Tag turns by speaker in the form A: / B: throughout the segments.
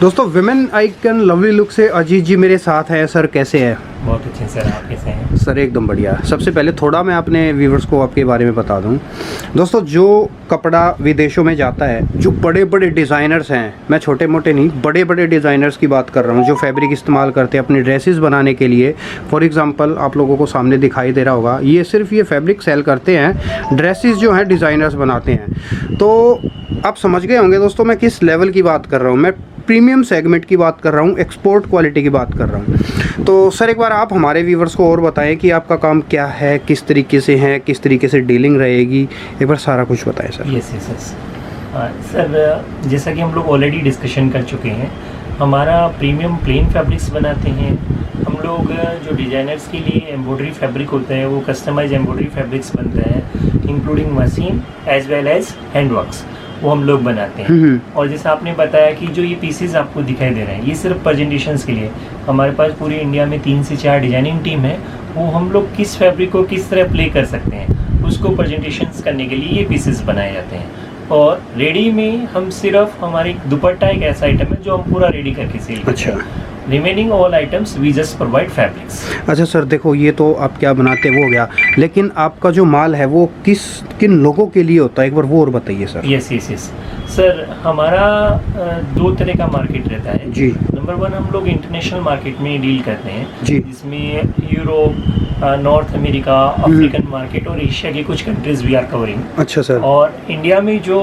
A: दोस्तों women icon lovely look से अजीत जी मेरे साथ हैं। सर कैसे हैं?
B: बहुत अच्छे सर, आप कैसे हैं?
A: सर एकदम बढ़िया। सबसे पहले थोड़ा मैं अपने व्यूवर्स को आपके बारे में बता दूं। दोस्तों जो कपड़ा विदेशों में जाता है, जो बड़े बड़े डिज़ाइनर्स हैं, मैं छोटे मोटे नहीं बड़े बड़े डिज़ाइनर्स की बात कर रहा हूं, जो फैब्रिक इस्तेमाल करते हैं अपनी ड्रेसेस बनाने के लिए। फॉर एग्जांपल आप लोगों को सामने दिखाई दे रहा होगा, ये सिर्फ ये फैब्रिक सेल करते हैं, ड्रेसेस जो हैं डिज़ाइनर्स बनाते हैं। तो आप समझ गए होंगे दोस्तों मैं किस लेवल की बात कर रहा हूँ। मैं प्रीमियम सेगमेंट की बात कर रहा हूँ, एक्सपोर्ट क्वालिटी की बात कर रहा हूँ। तो सर एक बार आप हमारे व्यूवर्स को और बताएं कि आपका काम क्या है, किस तरीके से है, किस तरीके से डीलिंग रहेगी, एक बार सारा कुछ बताएं सर।
B: यस सर, जैसा कि हम लोग ऑलरेडी डिस्कशन कर चुके हैं, हमारा प्रीमियम प्लेन फैब्रिक्स बनाते हैं हम लोग। जो डिज़ाइनर्स के लिए एम्ब्रॉयडरी फैब्रिक होते हैं वो कस्टमाइज एम्ब्रॉयडरी फैब्रिक्स बनते हैं, including machine as well as handworks, वो हम लोग बनाते हैं। और जैसा आपने बताया कि जो ये पीसेस आपको दिखाई दे रहे हैं ये सिर्फ प्रेजेंटेशंस के लिए, हमारे पास पूरी इंडिया में 3 से 4 डिजाइनिंग टीम है, वो हम लोग किस फैब्रिक को किस तरह प्ले कर सकते हैं उसको प्रेजेंटेशंस करने के लिए ये पीसेस बनाए जाते हैं। और रेडी में हम सिर्फ हमारी दुपट्टा एक ऐसा आइटम है जो हम पूरा रेडी करके सेल करते हैं। Remaining all items we just provide fabrics.
A: अच्छा सर देखो, ये तो आप क्या बनाते हैं वो हो गया, लेकिन आपका जो माल है वो किन लोगों के लिए होता है, एक बार वो और बताइए सर।
B: यस सर, हमारा 2 तरह का मार्केट रहता है
A: जी।
B: नंबर 1 हम लोग इंटरनेशनल मार्केट में डील करते हैं
A: जी,
B: जिसमें Europe, north America, African market और एशिया के कुछ कंट्रीज वी आर कवरिंग।
A: अच्छा सर।
B: और इंडिया में जो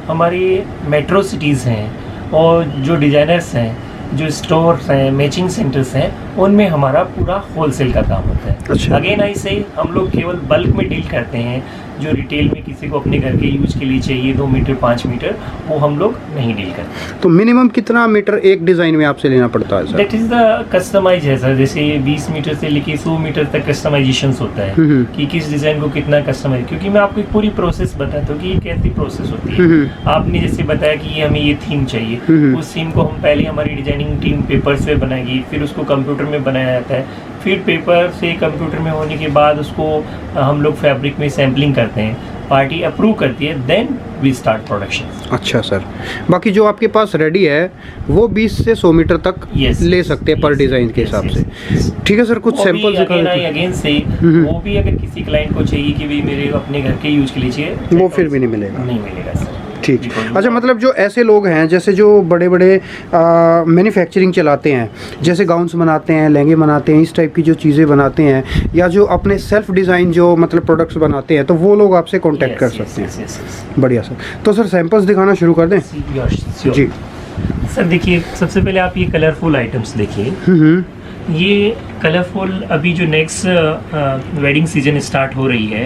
B: हमारी मेट्रो सिटीज़ हैं और जो डिज़ाइनर्स हैं, जो स्टोर्स हैं, मैचिंग सेंटर्स हैं, उनमें हमारा पूरा होलसेल का काम होता है।
A: अच्छा।
B: अगेन ऐसे हम लोग केवल बल्क में डील करते हैं, जो रिटेल में किसी को अपने घर के यूज के लिए चाहिए 2 मीटर 5 मीटर, वो हम लोग नहीं डील करते।
A: तो मिनिमम कितना मीटर एक डिज़ाइन में आपसे लेना पड़ता है sir?
B: That is the customise है सर, जैसे 20 मीटर से लेके 100 मीटर तक कस्टमाइजेशन होता है कि किस डिज़ाइन को कितना कस्टमाइज, क्योंकि मैं आपको एक पूरी प्रोसेस बताता हूँ कि ये कैसी प्रोसेस होती है। आपने जैसे बताया कि हमें ये थीम चाहिए, उस थीम को हम पहले हमारी डिजाइनिंग टीम पेपर से बनाएगी, फिर उसको कंप्यूटर में बनाया जाता है, फिर पेपर से कंप्यूटर में होने के बाद उसको हम लोग फैब्रिक में सैम्पलिंग करते हैं, पार्टी अप्रूव करती है, देन वी स्टार्ट प्रोडक्शन।
A: अच्छा सर, बाकी जो आपके पास रेडी है वो 20 से 100 मीटर तक ले सकते हैं पर डिज़ाइन के हिसाब से। ठीक है सर, कुछ सैंपल दिखा दें।
B: अगेन से वो भी अगर किसी क्लाइंट को चाहिए कि भाई मेरे अपने घर के यूज के लिए चाहिए,
A: वो फिर भी नहीं मिलेगा?
B: नहीं मिलेगा सर।
A: ठीक। अच्छा, मतलब जो ऐसे लोग हैं जैसे जो बड़े बड़े मैन्युफैक्चरिंग चलाते हैं, जैसे गाउन्स बनाते हैं, लहंगे बनाते हैं, इस टाइप की जो चीज़ें बनाते हैं, या जो अपने सेल्फ डिज़ाइन जो मतलब प्रोडक्ट्स बनाते हैं, तो वो लोग आपसे कांटेक्ट कर सकते हैं। बढ़िया सर। तो सर सैंपल्स दिखाना शुरू कर दें? जी
B: सर देखिए, सबसे पहले आप ये कलरफुल आइटम्स देखिए। ये कलरफुल अभी जो नेक्स्ट वेडिंग सीजन स्टार्ट हो रही है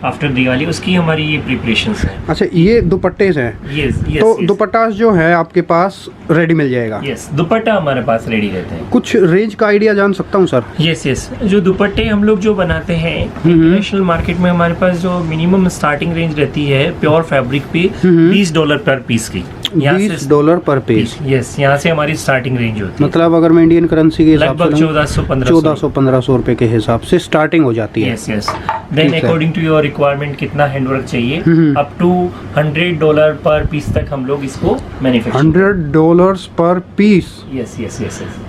B: आफ्टर दिवाली, उसकी हमारी ये प्रिपरेशंस है।
A: अच्छा, ये दुपट्टे हैं?
B: यस।
A: तो दुपट्टा जो है आपके पास रेडी मिल जाएगा?
B: यस, दुपट्टा हमारे पास रेडी रहते हैं।
A: कुछ रेंज का आइडिया जान सकता हूँ सर?
B: यस, जो दुपट्टे हम लोग जो बनाते हैं इंटरनेशनल मार्केट में हमारे पास जो मिनिमम स्टार्टिंग रेंज रहती है प्योर फैब्रिक पे $20 पर पीस की।
A: $20 पर पीस?
B: यस, यहाँ से हमारी स्टार्टिंग रेंज होती है।
A: मतलब अगर मैं इंडियन करेंसी के हिसाब से
B: 1400-1500
A: रुपए के हिसाब से स्टार्टिंग हो जाती है।
B: Yes. Then according to your requirement कितना हैंडवर्क चाहिए, अप टू $100 पर पीस तक हम लोग इसको मैन्युफैक्चर।
A: $100 per piece?
B: यस।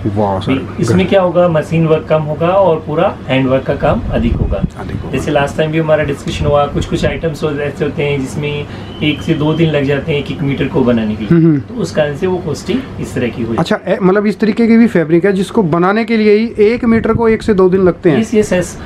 A: वाह सर।
B: इसमें क्या होगा, मशीन वर्क कम होगा और पूरा हैंडवर्क का काम अधिक होगा। जैसे लास्ट टाइम भी हमारा डिस्कशन हुआ, कुछ आइटम्स ऐसे होते हैं जिसमें 1 से 2 दिन लग जाते हैं 1 मीटर को बनाने के लिए, तो उस कारण से वो कॉस्टिंग इस तरह की हुई।
A: अच्छा, मतलब इस तरीके की भी फैब्रिक है जिसको बनाने के लिए ही 1 मीटर को 1 से 2 दिन लगते हैं?
B: यस।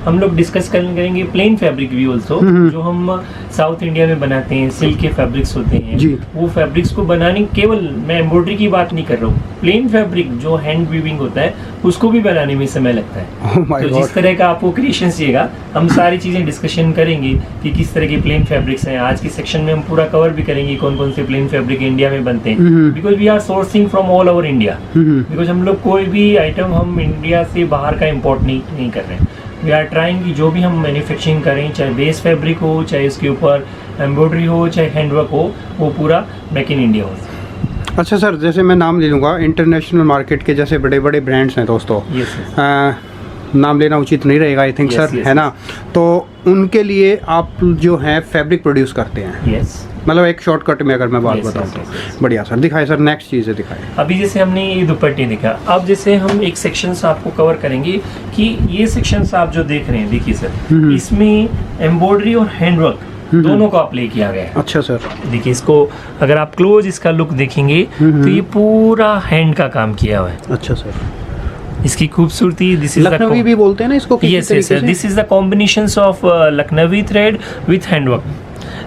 B: हम लोग डिस्कस करेंगे प्लेन फैब्रिक भी ऑल्सो, जो हम साउथ इंडिया में बनाते हैं, सिल्क के फैब्रिक्स होते हैं
A: जी।
B: वो फैब्रिक्स को बनाने, केवल मैं एम्ब्रॉयडरी की बात नहीं कर रहा हूँ, प्लेन फैब्रिक जो हैंड वीविंग होता है उसको भी बनाने में समय लगता है। तो जिस तरह का आपको क्रिएशन चाहिएगा, हम सारी चीजें डिस्कशन करेंगे कि किस तरह के प्लेन फैब्रिक्स हैं। आज की सेक्शन में हम पूरा कवर भी करेंगे कौन कौन से प्लेन फैब्रिक इंडिया में बनते हैं, because we are sourcing from all over India, because हम लोग कोई भी आइटम हम इंडिया से बाहर का इम्पोर्ट नहीं कर रहे हैं। वी आर ट्राइंग कि जो भी हम मैन्युफैक्चरिंग करें, चाहे बेस फैब्रिक हो, चाहे उसके ऊपर एम्ब्रॉयडरी हो, चाहे हैंडवर्क हो, वो पूरा मेक इन इंडिया हो।
A: अच्छा सर, जैसे मैं नाम ले लूँगा इंटरनेशनल मार्केट के, जैसे बड़े बड़े ब्रांड्स हैं दोस्तों, नाम लेना उचित नहीं रहेगा आई थिंक सर, है ना? तो उनके लिए आप जो है फैब्रिक प्रोड्यूस करते हैं?
B: यस।
A: मतलब एक शॉर्टकट में अगर मैं बात
B: Yes,
A: बताऊँ
B: yes,
A: तो
B: yes, yes.
A: बढ़िया सर, दिखाए सर, नेक्स्ट चीज़ें दिखाए।
B: अभी जैसे हमने ये दुपट्टे देखा, अब जैसे हम एक सेक्शंस आपको कवर करेंगे कि ये सेक्शंस आप जो देख रहे हैं, देखिए सर, इसमें एम्ब्रॉयडरी और हैंडवर्क दोनों को अप्लाई किया गया है।
A: अच्छा सर,
B: देखिए इसको अगर आप क्लोज इसका लुक देखेंगे तो ये पूरा हैंड का काम किया हुआ है।
A: अच्छा सर,
B: इसकी खूबसूरती, दिस इज
A: लखनवी भी बोलते हैं ना इसको किसी
B: यस
A: तरीके
B: यस,
A: से?
B: This is the combination of Lucknowi thread with handwork.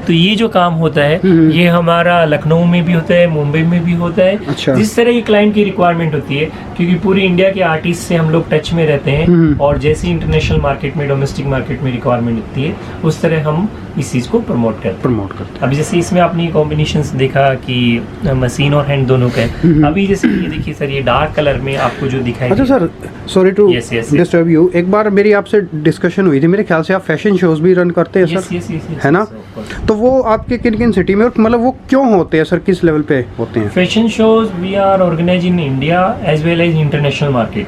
B: तो ये जो काम होता है ये हमारा लखनऊ में भी होता है, मुंबई में भी होता है।
A: अच्छा।
B: जिस तरह की क्लाइंट की रिक्वायरमेंट होती है, क्योंकि पूरी इंडिया के आर्टिस्ट से हम लोग टच में रहते हैं और जैसी इंटरनेशनल मार्केट में, डोमेस्टिक मार्केट में रिक्वायरमेंट होती है, उस तरह हम इस चीज़ को प्रमोट करते हैं। अभी जैसे इसमें आपने कॉम्बिनेशंस देखा कि मशीन और हैंड दोनों का है। अभी जैसे ये देखिए सर, ये डार्क कलर में आपको जो दिखाई
A: अच्छा sir, sorry to
B: Yes, yes, yes.
A: Disturb you, एक बार मेरी आपसे डिस्कशन हुई थी, मेरे ख्याल से आप फैशन शोज भी रन करते हैं सर, है ना? तो वो आपके किन किन सिटी में, और मतलब वो क्यों होते हैं सर, किस लेवल पे होते हैं?
B: Fashion shows we are organise in India as well as international market.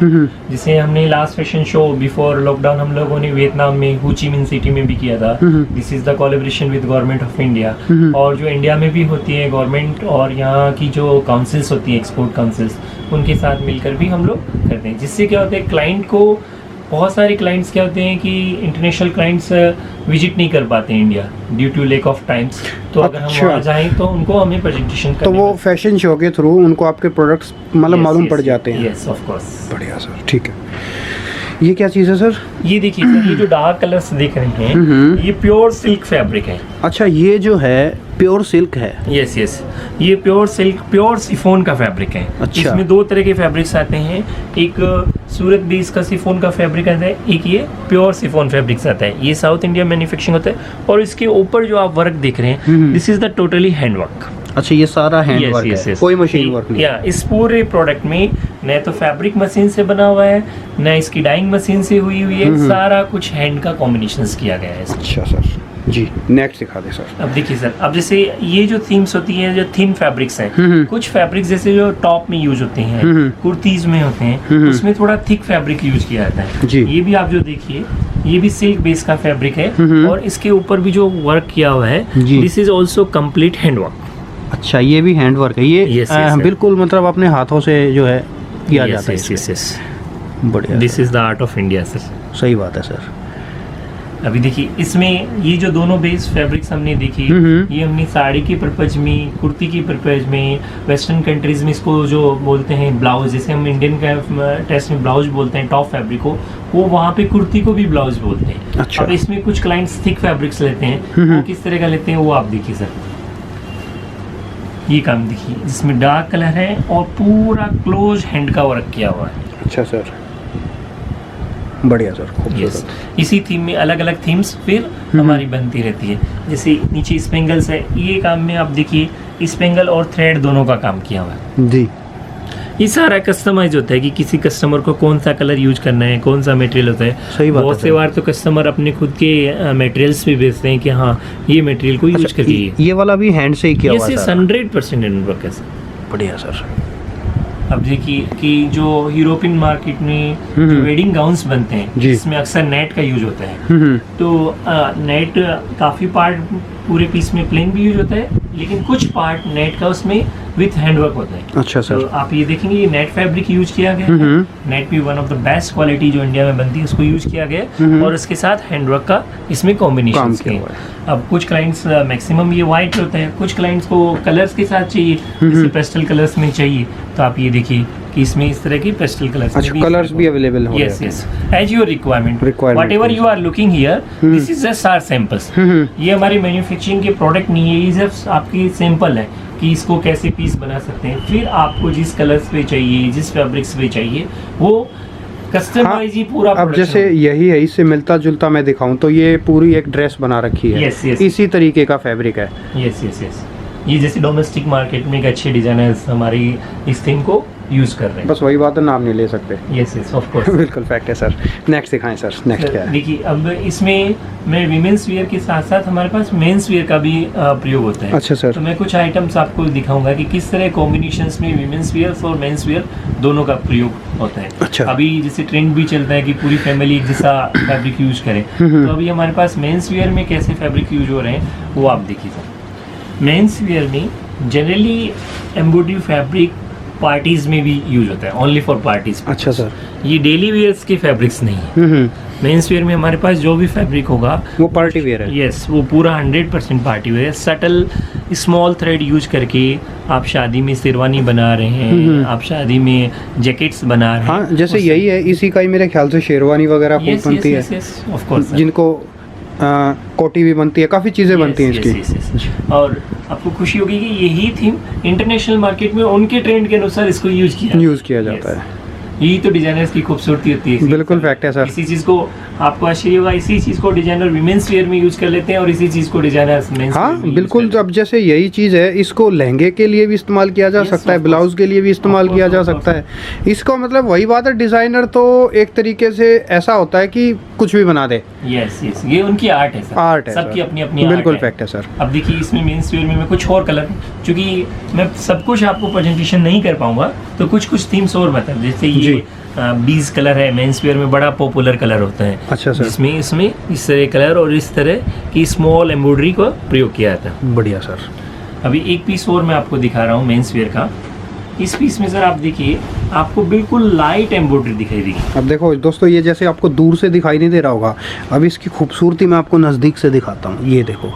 B: जैसे हमने last fashion show before lockdown हम लोगों ने वियतनाम में हो ची मिन सिटी में भी किया था। This is the collaboration with government of India. और जो इंडिया में भी होती है गवर्नमेंट और यहाँ की जो काउंसिल्स होती है, एक्सपोर्ट काउंसिल्स, उनके साथ मिलकर भी हम लोग करते हैं। जिससे क्या होता है, क्लाइंट को, बहुत सारे क्लाइंट्स क्या होते हैं कि इंटरनेशनल क्लाइंट्स विजिट नहीं कर पाते हैं India due to lack of times. तो अगर हम
A: अच्छा।
B: वहाँ जाएं तो उनको हमें प्रेजेंटेशन
A: तो वो फैशन शो के थ्रू उनको आपके प्रोडक्ट्स मतलब मालूम पड़ जाते हैं?
B: Yes of course.
A: बढ़िया सर, ठीक है। ये क्या चीज़ है सर?
B: ये देखिए सर, ये जो डार्क कलर्स देख रहे हैं ये प्योर सिल्क फैब्रिक है।
A: अच्छा, ये जो है प्योर सिल्क है?
B: यस यस, ये प्योर सिल्क, प्योर सिफोन का फैब्रिक है।
A: अच्छा।
B: इसमें दो तरह के फैब्रिक्स आते हैं, एक सूरत बेस का सिफोन का फैब्रिक आता है, एक ये प्योर सिफोन फैब्रिक्स आता है। ये साउथ इंडिया मैन्युफैक्चरिंग होता है। और इसके ऊपर जो आप वर्क देख रहे हैं, this is the totally handwork.
A: अच्छा, ये सारा हैंड वर्क है, कोई मशीन वर्क नहीं?
B: या इस पूरे प्रोडक्ट में न तो फैब्रिक मशीन से बना हुआ है, न इसकी डाइंग मशीन से हुई है, सारा कुछ हैंड का कॉम्बिनेशंस किया गया है।
A: अच्छा सर जी, नेक्स्ट दिखा दे सर।
B: अब देखिए सर, अब जैसे ये जो थीम्स होती हैं, जो थिन फैब्रिक्स हैं, कुछ फैब्रिक्स जैसे जो टॉप में यूज होते हैं, कुर्तीज में होते हैं, उसमें थोड़ा थिक फैब्रिक यूज किया जाता है
A: जी।
B: ये भी आप जो देखिए, ये भी सिल्क बेस का फैब्रिक है और इसके ऊपर भी जो वर्क किया हुआ है, this is also complete handwork.
A: अच्छा, ये भी हैंड वर्क है ये?
B: Yes, yes, sir.
A: बिल्कुल, मतलब अपने हाथों से जो है किया जाता है
B: यस यस यस,
A: बढ़िया,
B: this is the art of India sir.
A: सही बात है सर।
B: अभी देखिए इसमें ये जो दोनों बेस फैब्रिक्स हमने देखी, ये हमने साड़ी के पर्पज में, कुर्ती के पर्पज में, वेस्टर्न कंट्रीज में इसको जो बोलते हैं ब्लाउज, जैसे हम इंडियन का टेस्ट में ब्लाउज बोलते हैं टॉप फैब्रिक को, वो वहाँ पे कुर्ती को भी ब्लाउज बोलते हैं।
A: अच्छा।
B: अब इसमें कुछ क्लाइंट्स थिक फैब्रिक्स लेते हैं, वो किस तरह का लेते हैं वो आप देखिए सर। ये काम देखिए, जिसमें डार्क कलर है और पूरा क्लोज हैंड का वर्क किया हुआ है।
A: अच्छा सर, बढ़िया सर,
B: यस,
A: खूबसूरत।
B: इसी थीम में अलग अलग थीम्स फिर हमारी बनती रहती है। जैसे नीचे स्पेंगल्स है, ये काम में आप देखिए स्पेंगल और थ्रेड दोनों का काम किया हुआ है
A: जी।
B: ये सारा कस्टमाइज होता है कि किसी कस्टमर को कौन सा कलर यूज करना है, कौन सा मटेरियल होता है।
A: सही बात है
B: बहुत से
A: सर।
B: बार तो कस्टमर अपने खुद के मटेरियल्स भी बेचते हैं कि हाँ ये मटेरियल को यूज
A: अच्छा,
B: करिए।
A: ये वाला भी हैंड से ही किया हुआ है
B: यस,
A: सर?
B: 100% हैंडवर्क है सर।
A: बढ़िया सर।
B: अब देखिए कि जो यूरोपियन मार्केट में जो वेडिंग गाउन्स बनते हैं,
A: जी।
B: जिसमें अक्सर नेट का यूज होता है, तो नेट काफ़ी पार्ट पूरे पीस में प्लेन भी यूज होता है, लेकिन कुछ पार्ट नेट का उसमें विथ हैंडवर्क होता है।
A: अच्छा सर।
B: तो आप ये देखेंगे ये नेट फैब्रिक यूज किया गया है। नेट भी one of the best quality जो इंडिया में बनती है उसको यूज किया गया है, और उसके साथ हैंडवर्क का इसमें कॉम्बिनेशन
A: काम
B: किया
A: किया हुआ
B: है। अब कुछ क्लाइंट्स मैक्सिमम ये वाइट होते हैं, कुछ क्लाइंट्स को कलर्स के साथ चाहिए, जैसे पेस्टल कलर्स में चाहिए, तो आप ये देखिए कि इसमें इस तरह की पेस्टल कलर्स।
A: अच्छा, कलर्स भी अवेलेबल हो
B: yes yes, as your requirement, whatever you are looking here, this is just our samples. ये हमारी मैन्युफैक्चरिंग के प्रोडक्ट नहीं है, ये जस्ट आपकी सैंपल है कि इसको कैसे पीस बना सकते हैं। फिर आपको जिस कलर्स पे चाहिए, जिस फैब्रिक्स पे चाहिए, वो कस्टमाइज ही पूरा।
A: अब जैसे यही है, इससे मिलता जुलता मैं दिखाऊं तो ये पूरी एक ड्रेस बना रखी है।
B: Yes, yes.
A: इसी तरीके का फैब्रिक है।
B: यस यस यस, ये जैसे डोमेस्टिक मार्केट में एक अच्छे डिजाइनर्स हमारी इस थीम को यूज कर रहे हैं।
A: बस वही बात है, नाम नहीं ले सकते।
B: Yes yes of course.
A: बिल्कुल फैक्ट है सर। नेक्स्ट दिखाएं सर, नेक्स्ट क्या है?
B: देखिए अब इसमें मैं विमेंस वियर के साथ साथ हमारे पास मेंस वियर का भी प्रयोग होता है।
A: अच्छा सर।
B: तो मैं कुछ आइटम्स आपको दिखाऊंगा कि किस तरह कॉम्बिनेशंस में विमेंस वियर और मेंस वियर दोनों का प्रयोग होता है।
A: अच्छा।
B: अभी जैसे ट्रेंड भी चलता है कि पूरी फैमिली एक जैसा फैब्रिक यूज करे, तो अभी हमारे पास मेंस वियर में कैसे फैब्रिक यूज हो रहे हैं वो आप देखिए सर। मेंस वेयर में जनरली एम्ब्रॉयडरी फैब्रिक पार्टीज में भी यूज होता है, ओनली फॉर पार्टीज।
A: अच्छा सर।
B: ये डेली वेयर्स के फैब्रिक्स नहीं है। मेंस वेयर में हमारे पास जो भी फैब्रिक होगा
A: वो पार्टी वेयर है।
B: यस, वो पूरा 100% पार्टी वेयर है। सटल स्मॉल थ्रेड यूज करके आप शादी में शेरवानी बना रहे हैं, आप शादी में जैकेट्स बना रहे हैं।
A: हाँ, जैसे यही है, इसी का ही मेरे ख्याल से शेरवानी वगैरह खूब बनती है,
B: ऑफ कोर्स,
A: जिनको कोटी भी बनती है, काफ़ी चीज़ें बनती हैं इसकी।
B: और आपको खुशी होगी कि यही थीम इंटरनेशनल मार्केट में उनके ट्रेंड के अनुसार इसको यूज किया
A: जाता है।
B: यही तो डिजाइनर्स की खूबसूरती होती है।
A: बिल्कुल फैक्ट है सर।
B: इसी चीज को आपको आश्चर्य होगा, इसी चीज को डिजाइनर विमेंस वेयर में यूज कर लेते हैं और इसी चीज को डिजाइनर्स मेंस
A: हाँ बिल्कुल। अब जैसे यही चीज़ है, इसको लहंगे के लिए भी इस्तेमाल किया जा सकता है, ब्लाउज के लिए भी इस्तेमाल किया जा सकता है। इसको मतलब वही बात है, डिजाइनर तो एक तरीके से ऐसा होता है कि कुछ भी बना दे।
B: यस, ये उनकी आर्ट है सर।
A: आर्ट है,
B: सबकी अपनी अपनी
A: बिल्कुल फैक्ट है सर।
B: अब देखिए इसमें मेंस वेयर में मैं कुछ और कलर, क्योंकि मैं सब कुछ आपको प्रेजेंटेशन नहीं कर पाऊंगा, तो कुछ थीम्स और बता। जैसे ये बीज कलर है, मेंस वेयर में बड़ा पॉपुलर कलर होता है।
A: अच्छा सर।
B: जिसमें इसमें इस तरह कलर और इस तरह की स्मॉल एम्ब्रॉयडरी का प्रयोग किया था।
A: बढ़िया सर।
B: अभी एक पीस और मैं आपको दिखा रहा हूँ मेंस वेयर का। इस पीस में सर आप देखिए, आपको बिल्कुल लाइट एम्ब्रॉयडरी दिखाई देगी।
A: अब देखो दोस्तों, ये जैसे आपको दूर से दिखाई नहीं दे रहा होगा, अब इसकी खूबसूरती मैं आपको नज़दीक से दिखाता हूँ। ये देखो,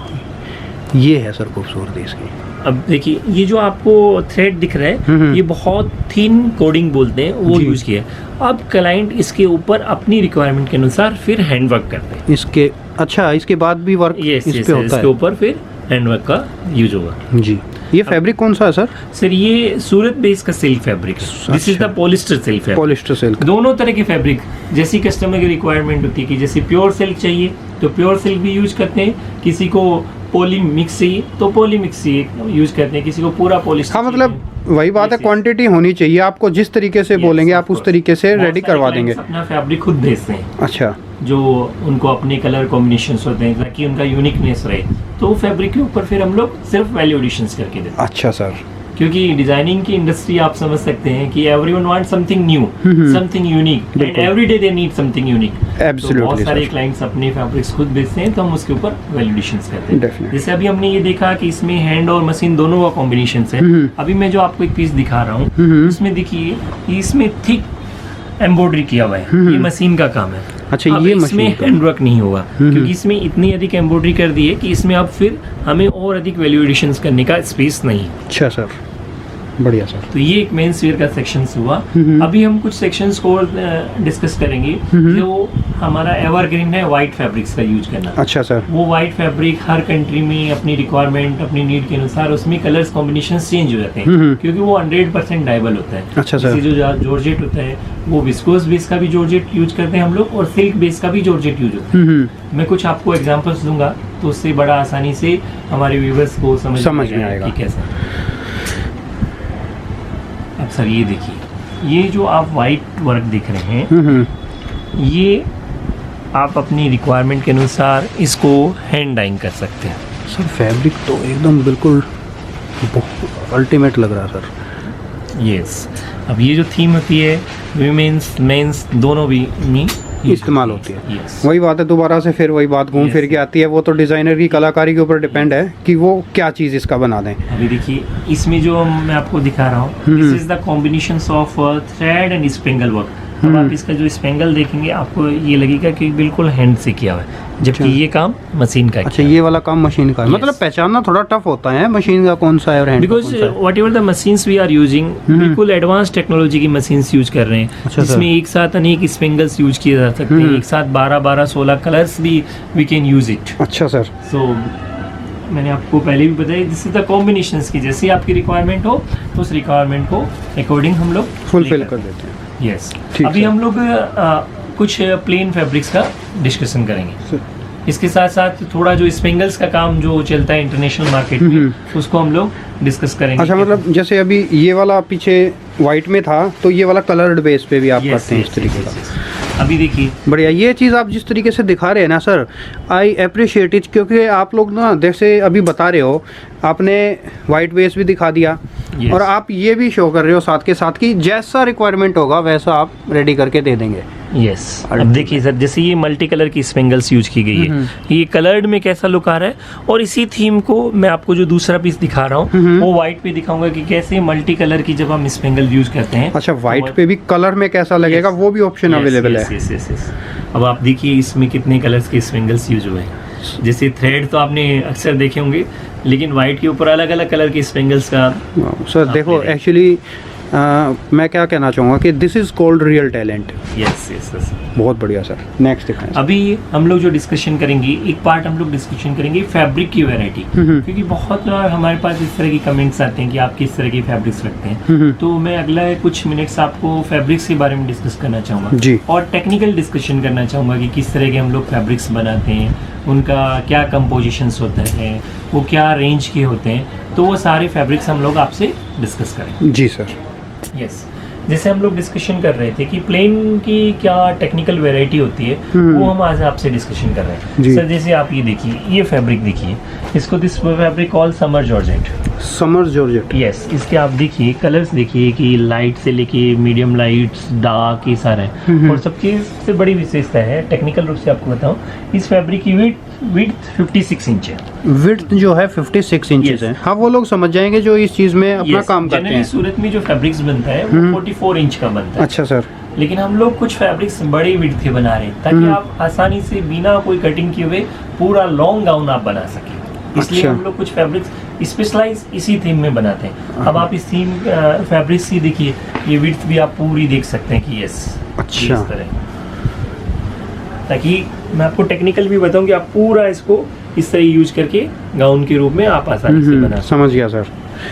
A: ये है सर खूबसूरती इसकी।
B: अब देखिए ये जो आपको थ्रेड दिख रहा है, ये बहुत थिन कोडिंग बोलते हैं, वो यूज किया है। अब क्लाइंट इसके ऊपर अपनी रिक्वायरमेंट के अनुसार फिर हैंडवर्क करते हैं
A: इसके। अच्छा, इसके बाद भी वर्क इस पे होता है?
B: इसके ऊपर फिर हैंडवर्क का यूज होगा
A: जी। ये फैब्रिक कौन सा है सर?
B: सर ये सूरत बेस का सिल्क फैब्रिक है। This is the polyester silk fabric.
A: Polyester silk.
B: दोनों तरह के फैब्रिक जैसी कस्टमर की रिक्वायरमेंट होती है, कि जैसे प्योर सिल्क चाहिए तो प्योर सिल्क भी यूज करते हैं, किसी को पॉली मिक्स चाहिए तो पॉली मिक्स यूज करते हैं, किसी को पूरा पॉलिस्टर।
A: हाँ मतलब वही बात है, क्वांटिटी होनी चाहिए। आपको जिस तरीके से बोलेंगे आप उस तरीके से रेडी करवा देंगे।
B: अपना फैब्रिक खुद भेजते हैं।
A: अच्छा।
B: जो उनको अपने कलर कॉम्बिनेशंस होते हैं ताकि उनका यूनिकनेस रहे, तो फैब्रिक के ऊपर फिर हम लोग सिर्फ वैल्यू एडिशंस करके देते हैं।
A: अच्छा सर।
B: क्योंकि डिजाइनिंग की इंडस्ट्री आप समझ सकते हैं कि everyone want something new, something unique, and every day they need something unique.
A: Absolutely.
B: बहुत सारे क्लाइंट्स अपने फैब्रिक्स खुद बेचते हैं, तो हम उसके ऊपर वैल्यू एडिशंस करते हैं।
A: Definitely.
B: जैसे अभी हमने ये देखा कि इसमें हैंड और मशीन दोनों का कॉम्बिनेशन है। अभी मैं जो आपको एक पीस दिखा रहा हूँ, उसमें देखिए इसमें थिक एम्ब्रॉयडरी किया हुआ है, ये मशीन का काम है।
A: अच्छा,
B: अब
A: ये
B: इसमें
A: मशीन
B: हैंडवर्क नहीं होगा, क्योंकि इसमें इतनी अधिक एम्ब्रॉयडरी कर दी है कि इसमें अब फिर हमें और अधिक वैल्यू एडिशंस करने का स्पेस नहीं है।
A: अच्छा सर, बढ़िया सर।
B: तो ये एक मेंस वेयर का सेक्शन हुआ। अभी हम कुछ सेक्शंस को डिस्कस करेंगे। जो हमारा एवरग्रीन है वाइट फैब्रिक्स का यूज करना।
A: अच्छा सर।
B: वो वाइट फैब्रिक हर कंट्री में अपनी रिक्वायरमेंट, अपनी नीड के अनुसार उसमें कलर्स कॉम्बिनेशन चेंज हो जाते हैं, क्योंकि वो 100% डाइबल होता है।
A: अच्छा सर।
B: जो जॉर्जेट होता है वो विस्कोस बेस का भी जॉर्जेट यूज करते हैं हम लोग, और सिल्क बेस का भी जॉर्जेट यूज होता है। मैं कुछ आपको एग्जांपल्स दूंगा तो उससे बड़ा आसानी से हमारे व्यूअर्स को समझ
A: में आएगा।
B: ठीक है सर। अब सर ये देखिए, ये जो आप वाइट वर्क दिख रहे हैं, ये आप अपनी रिक्वायरमेंट के अनुसार इसको हैंड डाइंग कर सकते हैं।
A: सर फैब्रिक तो एकदम बिल्कुल अल्टीमेट लग रहा है सर।
B: यस। अब ये जो थीम होती है विमेंस मेंस दोनों भी में
A: इस्तेमाल होती है।
B: Yes.
A: वही बात है, दोबारा से फिर वही बात घूम फिर के आती है। वो तो डिज़ाइनर की कलाकारी के ऊपर डिपेंड है कि वो क्या चीज़ इसका बना दें।
B: अभी देखिए इसमें जो मैं आपको दिखा रहा हूँ, this is the combination of thread and spangle work. अब आप इसका जो स्पेंगल देखेंगे आपको ये लगेगा कि बिल्कुल हैंड से किया हुआ है, जबकि ये काम मशीन का है।
A: अच्छा, ये वाला काम मशीन का है। मतलब पहचानना थोड़ा टफ होता है मशीन का कौन सा है और हैंड का कौन सा है।
B: Because whatever the machines we are using, बिल्कुल एडवांस टेक्नोलॉजी की मशीन्स यूज कर रहे हैं।
A: अच्छा,
B: जिसमें एक साथ अनेक स्पेंगल्स यूज किए जा सकते हैं, एक साथ 12-16 कलर्स भी वी कैन यूज इट।
A: अच्छा सर।
B: सो मैंने आपको पहले भी बताया, दिस इज द कॉम्बिनेशंस की जैसी आपकी रिक्वायरमेंट हो तो उस रिक्वायरमेंट को अकॉर्डिंग हम लोग
A: फुलफिल कर देते हैं।
B: यस।
A: ठीक
B: अभी
A: है।
B: हम लोग कुछ प्लेन फैब्रिक्स का डिस्कशन करेंगे। इसके साथ साथ थोड़ा जो स्पेंगल्स का काम जो चलता है इंटरनेशनल मार्केट में, उसको हम लोग डिस्कस करेंगे।
A: अच्छा, मतलब जैसे अभी ये वाला पीछे वाइट में था, तो ये वाला कलर्ड बेस पे भी आप करते हैं इस तरीके का।
B: अभी देखिए
A: बढ़िया, ये चीज़ आप जिस तरीके से दिखा रहे हैं ना सर, आई अप्रिशिएट इट। क्योंकि आप लोग ना जैसे अभी बता रहे हो, आपने वाइट बेस भी दिखा दिया
B: Yes.
A: और आप ये भी शो कर रहे हो साथ के साथ कि जैसा रिक्वायरमेंट होगा वैसा आप रेडी करके दे देंगे।
B: यस अब देखिए सर, जैसे ये मल्टी कलर की स्पेंगल्स यूज की गई है, ये कलर्ड में कैसा लुक आ रहा है। और इसी थीम को मैं आपको जो दूसरा पीस दिखा रहा हूँ वो व्हाइट पे दिखाऊंगा कि कैसे मल्टी कलर की जब हम स्पेंगल यूज करते हैं।
A: अच्छा, व्हाइट पे भी कलर में कैसा लगेगा वो भी ऑप्शन अवेलेबल है।
B: यस। अब आप देखिए इसमें कितने कलर्स के स्पेंगल्स यूज हुए हैं। जैसे थ्रेड तो आपने अक्सर देखे होंगे, लेकिन व्हाइट के ऊपर अलग अलग कलर के स्पेंगल्स का।
A: सर देखो, एक्चुअली मैं क्या कहना चाहूँगा कि this is called real talent.
B: Yes.
A: बहुत बढ़िया सर, नेक्स्ट दिखाएं।
B: अभी हम लोग जो डिस्कशन करेंगे, एक पार्ट हम लोग डिस्कशन करेंगे फैब्रिक की वैरायटी, क्योंकि बहुत बार हमारे पास इस तरह की कमेंट्स आते हैं कि आप किस तरह की फैब्रिक्स रखते हैं। तो मैं अगला कुछ मिनट्स आपको फैब्रिक्स के बारे में डिस्कस करना चाहूँगा
A: जी,
B: और टेक्निकल डिस्कशन करना चाहूँगा कि किस तरह के हम लोग फैब्रिक्स बनाते हैं, उनका क्या कंपोजिशंस होता है, वो क्या रेंज के होते हैं। तो वो सारे फैब्रिक्स हम लोग आपसे डिस्कस करेंगे।
A: जी सर।
B: यस जैसे हम लोग डिस्कशन कर रहे थे कि प्लेन की क्या टेक्निकल वैरायटी होती है, वो हम आज आपसे डिस्कशन कर रहे हैं। सर जैसे आप ये देखिए, ये फैब्रिक देखिए, इसको this fabric call summer georgette.
A: Summer georgette,
B: yes. इसके आप देखिए कलर्स देखिए कि लाइट से लेके मीडियम लाइट्स, डार्क, ये सारा है। और सबकी सबसे बड़ी विशेषता है, टेक्निकल रूप से आपको बताऊं, इस फैब्रिक की विड्थ 56 इंच है।
A: विड्थ जो है 56 इंचेस है। हाँ, वो लोग समझ जाएंगे जो इस चीज में अपना काम करते हैं।
B: सूरत में जो फैब्रिक्स बनता है वो 44 इंच का बनता है।
A: अच्छा सर।
B: लेकिन हम लोग कुछ फैब्रिक्स बड़े विड्थ के बना रहे हैं ताकि आप आसानी से बिना कोई कटिंग किए हुए पूरा लॉन्ग गाउन आप बना सकें। इसलिए हम लोग कुछ फैब्रिक्स स्पेशलाइज इसी थीम में बनाते हैं। अब आप इस थीम फैब्रिक्स की देखिए, ये विड्थ भी आप पूरी देख सकते हैं कि यस,
A: अच्छा,
B: इस तरह, ताकि मैं आपको टेक्निकल भी बताऊं कि आप पूरा इसको इस तरह यूज करके गाउन के रूप में आप आसानी से बना सकते।
A: समझ गया सर।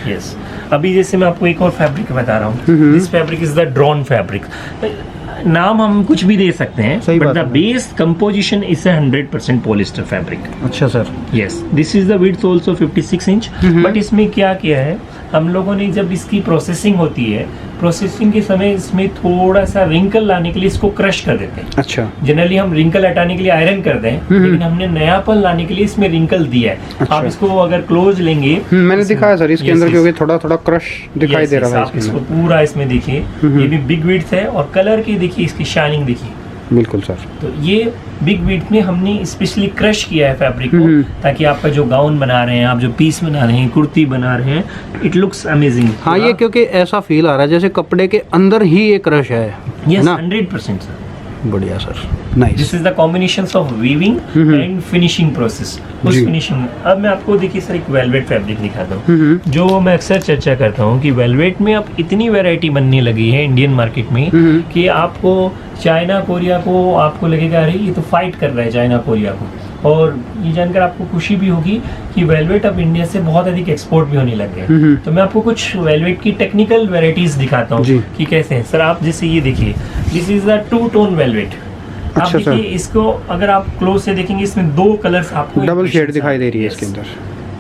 B: यस। अभी जैसे मैं आपको एक और फैब्रिक बता रहा हूँ, this fabric is the drawn fabric. नाम हम कुछ भी दे सकते हैं, but the base composition is 100% polyester fabric.
A: अच्छा sir.
B: Yes, this is the width also 56 inch. But इसमें क्या किया है हम लोगों ने, जब इसकी प्रोसेसिंग होती है, प्रोसेसिंग के समय इसमें थोड़ा सा रिंकल लाने के लिए इसको क्रश कर देते हैं।
A: अच्छा।
B: जनरली हम रिंकल हटाने के लिए आयरन करते हैं, लेकिन हमने नयापन लाने के लिए इसमें रिंकल दिया है।
A: अच्छा।
B: आप इसको अगर क्लोज लेंगे,
A: मैंने दिखाया सर इसके अंदर, क्योंकि थोड़ा थोड़ा क्रश दिखाई दे रहा था
B: इसको पूरा इसमें देखिए, ये भी बिग विड्थ है और कलर की देखिए, इसकी शाइनिंग देखिए।
A: बिल्कुल सर।
B: तो ये बिग विड्थ में हमने स्पेशली क्रश किया है फैब्रिक को, ताकि आपका जो गाउन बना रहे हैं, आप जो पीस बना रहे हैं, कुर्ती बना रहे हैं, इट लुक्स अमेजिंग।
A: हाँ, ये क्योंकि ऐसा फील आ रहा है जैसे कपड़े के अंदर ही ये क्रश है।
B: Yes, 100% sir.
A: बढ़िया sir, nice.
B: This is the combination of weaving and finishing process. उस फिनिशिंग, अब मैं आपको देखिए सर एक वेलवेट फैब्रिक दिखाता हूँ, जो मैं अक्सर चर्चा करता हूँ कि वेलवेट में अब इतनी वैरायटी बनने लगी है इंडियन मार्केट में कि आपको चाइना कोरिया को आपको लगेगा अरे ये तो फाइट कर रहा है चाइना कोरिया को। और ये जानकर आपको खुशी भी होगी कि वेलवेट अब इंडिया से बहुत अधिक एक्सपोर्ट भी होने लग गए। तो मैं आपको कुछ वेलवेट की टेक्निकल वेराइटीज दिखाता हूँ कि कैसे हैं। सर आप जैसे ये देखिए, this is the 2 tone velvet. आप देखिए इसको, अगर आप क्लोज से देखेंगे, इसमें 2 कलर्स आपको
A: डबल शेड दिखाई दे रही है इसके अंदर।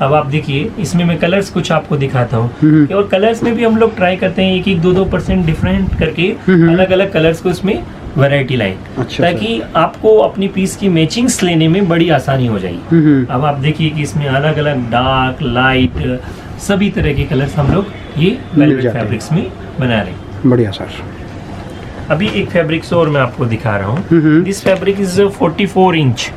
B: अब आप देखिए इसमें मैं कलर्स कुछ आपको दिखाता हूँ, और कलर्स में भी हम लोग ट्राई करते हैं 1-2% डिफरेंट करके अलग अलग कलर्स को इसमें वैरायटी लाइन, ताकि आपको अपनी पीस की मैचिंग्स लेने में बड़ी आसानी हो जाएगी। अब आप देखिए कि इसमें अलग अलग डार्क, लाइट, सभी तरह के कलर्स हम लोग ये वेलवेट फैब्रिक्स में बना रहे हैं।
A: बढ़िया सर।
B: अभी एक फैब्रिक्स और मैं आपको दिखा रहा हूँ। दिस फैब्रिक इज 44 इंच,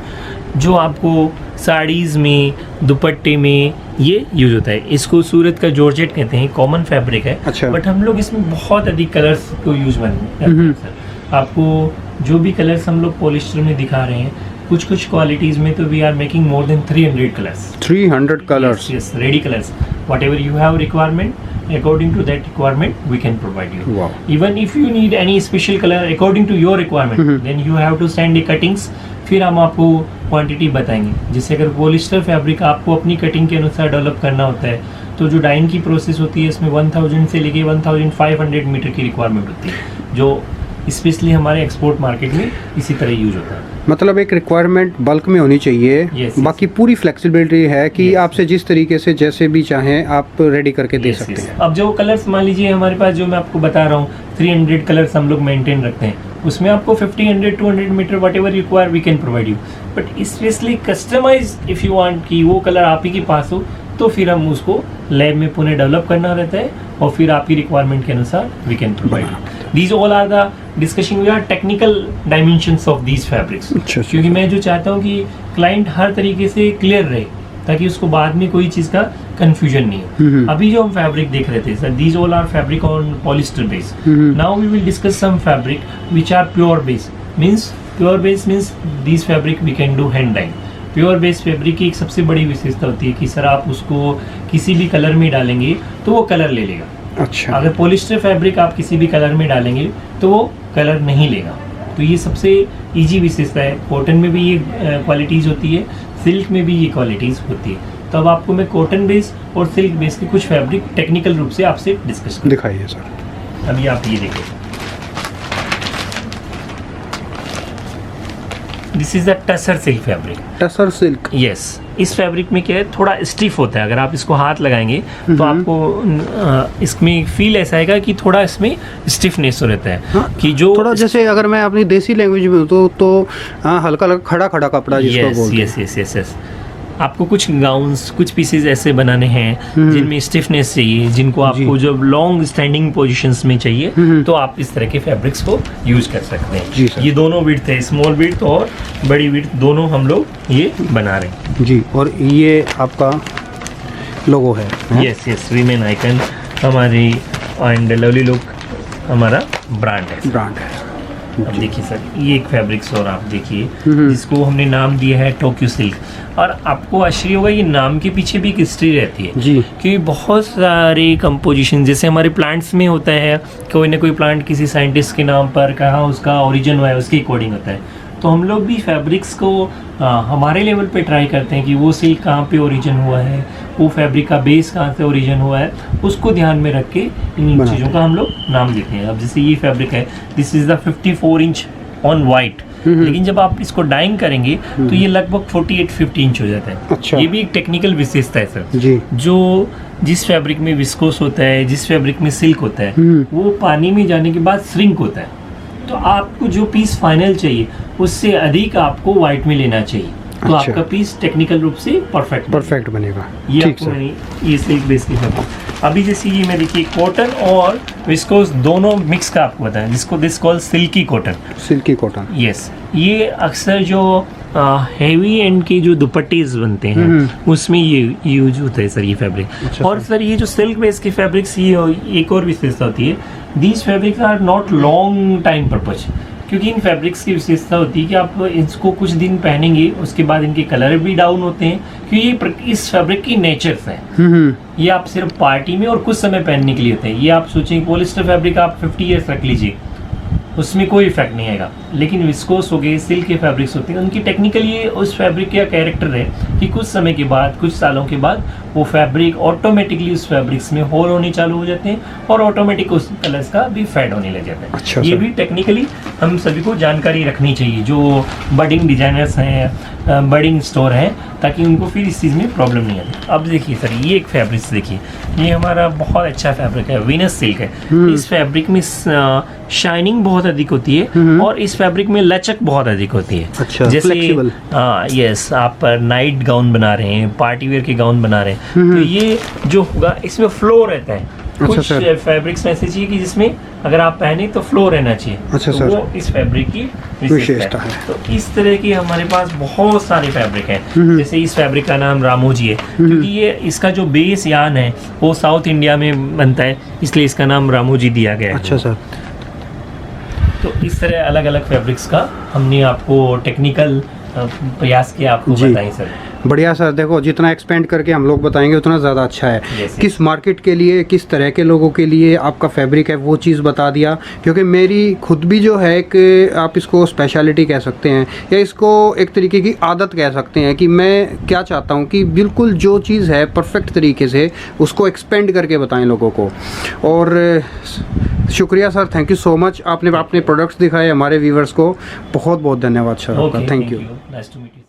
B: जो आपको साड़ीज में, दुपट्टे में ये यूज होता है। इसको सूरत का जॉर्जेट कहते हैं, कॉमन फैब्रिक है।
A: अच्छा।
B: बट हम लोग इसमें बहुत अधिक कलर्स को यूज करते हैं। आपको जो भी कलर्स हम लोग पॉलिस्टर में दिखा रहे हैं, कुछ क्वालिटीज में तो we are making more than 300 colours.
A: 300 colours?
B: Yes, ready colours. Whatever you have requirement, according to that requirement we can provide you.
A: Wow.
B: Even if you need any special color according to your requirement, then you have to send the cuttings. फिर हम आपको quantity बताएंगे। जैसे अगर polyester fabric आपको अपनी cutting के अनुसार डेवलप करना होता है, तो जो डाइंग की प्रोसेस होती है इसमें 1000 से लेके 1500 मीटर की रिक्वायरमेंट होती है, जो स्पेशली हमारे एक्सपोर्ट मार्केट में इसी तरह यूज होता है।
A: मतलब एक रिक्वायरमेंट बल्क में होनी चाहिए। बाकी पूरी फ्लेक्सिबिलिटी है कि आपसे जिस तरीके से जैसे भी चाहें आप रेडी करके दे सकते हैं।
B: अब जो कलर्स मान लीजिए हमारे पास, जो मैं आपको बता रहा हूँ 300 कलर्स हम लोग मेंटेन रखते हैं, उसमें आपको 50-100-200 metre whatever require we can provide you. But specially customise if you want कि वो कलर आप ही के पास हो, तो फिर हम उसको लैब में पुनः डेवलप करना रहता है और फिर आपकी रिक्वायरमेंट के अनुसार we can provide. These all are the discussion we are technical dimensions of these fabrics.
A: अच्छा।
B: क्योंकि मैं जो चाहता हूँ कि क्लाइंट हर तरीके से क्लियर रहे ताकि उसको बाद में कोई चीज़ का कंफ्यूजन नहीं हो। अभी जो हम फैब्रिक देख रहे थे sir, these all are fabric on polyester base. Now we will discuss some fabric which are pure base. Means pure base means these fabric we can do hand dyeing. Pure base fabric की एक सबसे बड़ी विशेषता होती है कि sir आप उसको किसी भी कलर में डालेंगे तो वो कलर ले लेगा।
A: अच्छा।
B: अगर पॉलिस्टर फैब्रिक आप किसी भी कलर में डालेंगे तो वो कलर नहीं लेगा। तो ये सबसे इजी विशेषता है। कॉटन में भी ये क्वालिटीज़ होती है, सिल्क में भी ये क्वालिटीज़ होती है। तो अब आपको मैं कॉटन बेस और सिल्क बेस के कुछ फैब्रिक टेक्निकल रूप से आपसे डिस्कस करूँ।
A: दिखाइए सर।
B: अभी आप ये देखिए, this is the tussar silk fabric.
A: Tussar silk.
B: Yes, इस फैब्रिक में क्या है, थोड़ा स्टिफ होता है। अगर आप इसको हाथ लगाएंगे तो आपको इसमें फील ऐसा आएगा कि थोड़ा इसमें स्टिफनेस रहता है।
A: हाँ,
B: कि जो
A: थोड़ा जैसे अगर मैं अपनी देसी लैंग्वेज में तो हाँ, हल्का हल्का खड़ा खड़ा कपड़ा जिसको बोलते हैं।
B: Yes yes yes yes. आपको कुछ गाउन्स, कुछ पीसेज ऐसे बनाने हैं जिनमें स्टिफनेस चाहिए, जिनको आपको जब लॉन्ग स्टैंडिंग पोजीशंस में चाहिए, तो आप इस तरह के फैब्रिक्स को यूज कर सकते
A: जी
B: हैं।
A: सर।
B: ये दोनों विड्थ है, स्मॉल विड्थ और बड़ी विड्थ दोनों हम लोग ये बना रहे हैं।
A: जी, और ये आपका लोगो है।
B: यस यस, वीमेन आइकन हमारी एंड लवली लुक हमारा ब्रांड है।
A: ब्रांड है।
B: अब देखिए सर, ये एक फैब्रिक्स और आप देखिए जिसको हमने नाम दिया है टोक्यो सिल्क। और आपको आश्चर्य होगा, ये नाम के पीछे भी एक हिस्ट्री रहती है
A: जी।
B: क्योंकि बहुत सारे कंपोजिशन जैसे हमारे प्लांट्स में होता है, कोई ना कोई प्लांट किसी साइंटिस्ट के नाम पर कहाँ उसका ओरिजिन हुआ है उसके अकॉर्डिंग होता है। तो हम लोग भी फैब्रिक्स को हमारे लेवल पे ट्राई करते हैं कि वो सिल्क कहाँ पे ओरिजिन हुआ है, वो फैब्रिक का बेस कहाँ से ओरिजिन हुआ है, उसको ध्यान में रख के इन चीज़ों का हम लोग नाम देते हैं। अब जैसे ये फैब्रिक है, this is the 54 inch on white, लेकिन जब आप इसको डाइंग करेंगे तो ये लगभग 48-50 इंच हो जाता है।
A: अच्छा।
B: ये भी एक टेक्निकल विशेषता है सर।
A: जी।
B: जो जिस फैब्रिक में विस्कोस होता है, जिस फैब्रिक में सिल्क होता है, वो पानी में जाने के बाद श्रिंक होता है। तो आपको जो पीस फाइनल चाहिए उससे अधिक आपको वाइट में लेना चाहिए, तो
A: अच्छा।
B: आपका पीस टेक्निकल रूप से परफेक्ट
A: बनेगा।
B: ये
A: ठीक
B: आपको
A: सर।
B: मैंने ये सिल्क बेस की फैब्रिक। अभी जैसे ये मैं देखिए कॉटन और विस्कोस दोनों मिक्स का आपको बताएं, जिसको this call silky cotton.
A: Silky cotton.
B: Yes, ये अक्सर जो हेवी एंड के जो दुपट्टीज बनते हैं उसमें ये यूज होता है सर ये फैब्रिक।
A: अच्छा
B: और सर ये जो सिल्क बेस की फैब्रिक्स, ये एक और विशेषता होती है, these fabrics are not long time purpose. क्योंकि इन फैब्रिक्स की विशेषता होती है कि आप इसको कुछ दिन पहनेंगे उसके बाद इनके कलर भी डाउन होते हैं, क्योंकि ये इस फैब्रिक की नेचर्स है। ये आप सिर्फ पार्टी में और कुछ समय पहनने के लिए होते हैं। ये आप सोचें पॉलिस्टर फैब्रिक आप 50 ईयर्स रख लीजिए, उसमें कोई इफेक्ट नहीं आएगा। लेकिन विस्कोस हो गए, सिल्क के फैब्रिक्स होते हैं, उनकी टेक्निकली उस फैब्रिक का कैरेक्टर है कि कुछ समय के बाद, कुछ सालों के बाद वो फैब्रिक ऑटोमेटिकली उस फैब्रिक्स में होल होने चालू हो जाते हैं और ऑटोमेटिक उस कलर्स का भी फेड होने लग जाता है।
A: अच्छा
B: ये
A: सर।
B: भी टेक्निकली हम सभी को जानकारी रखनी चाहिए, जो बडिंग डिजाइनर्स हैं, बडिंग स्टोर हैं, ताकि उनको फिर इस चीज़ में प्रॉब्लम नहीं आती। अब देखिए सर, ये एक फैब्रिक्स देखिए, ये हमारा बहुत अच्छा फैब्रिक है, वीनस सिल्क है। इस फैब्रिक में शाइनिंग बहुत अधिक होती है और इस फैब्रिक में लचक बहुत अधिक होती है।
A: अच्छा,
B: जैसे
A: flexible।
B: यस, आप नाइट गाउन बना रहे हैं, पार्टी वेयर के गाउन बना रहे हैं, तो ये जो होगा इसमें फ्लो रहता है।
A: अच्छा
B: कुछ
A: सर।
B: फैब्रिक्स में ऐसे चाहिए कि जिसमें अगर आप पहने तो फ्लो रहना चाहिए।
A: अच्छा
B: तो
A: सर।
B: वो इस फैब्रिक की
A: विशेषता है।
B: तो इस तरह की हमारे पास बहुत सारे फैब्रिक हैं। जैसे इस फैब्रिक का नाम रामोजी है, क्योंकि ये इसका जो बेस यान है वो साउथ इंडिया में बनता है, इसलिए इसका नाम रामोजी दिया गया है।
A: अच्छा सर।
B: तो इस तरह अलग अलग फैब्रिक्स का हमने आपको टेक्निकल प्रयास किया आपको
A: जी।
B: बताएं सर।
A: बढ़िया सर, देखो जितना एक्सपेंड करके हम लोग बताएंगे उतना ज़्यादा अच्छा है।
B: Yes,
A: किस मार्केट के लिए, किस तरह के लोगों के लिए आपका फैब्रिक है, वो चीज़ बता दिया। क्योंकि मेरी खुद भी जो है कि आप इसको स्पेशलिटी कह सकते हैं या इसको एक तरीके की आदत कह सकते हैं कि मैं क्या चाहता हूँ कि बिल्कुल जो चीज़ है परफेक्ट तरीके से उसको एक्सपेंड करके बताएं लोगों को। और शुक्रिया sir, thank you so much. आपने अपने प्रोडक्ट्स दिखाए हमारे व्यूवर्स को। बहुत बहुत धन्यवाद सर आपका। Thank you.
B: Nice to meet you.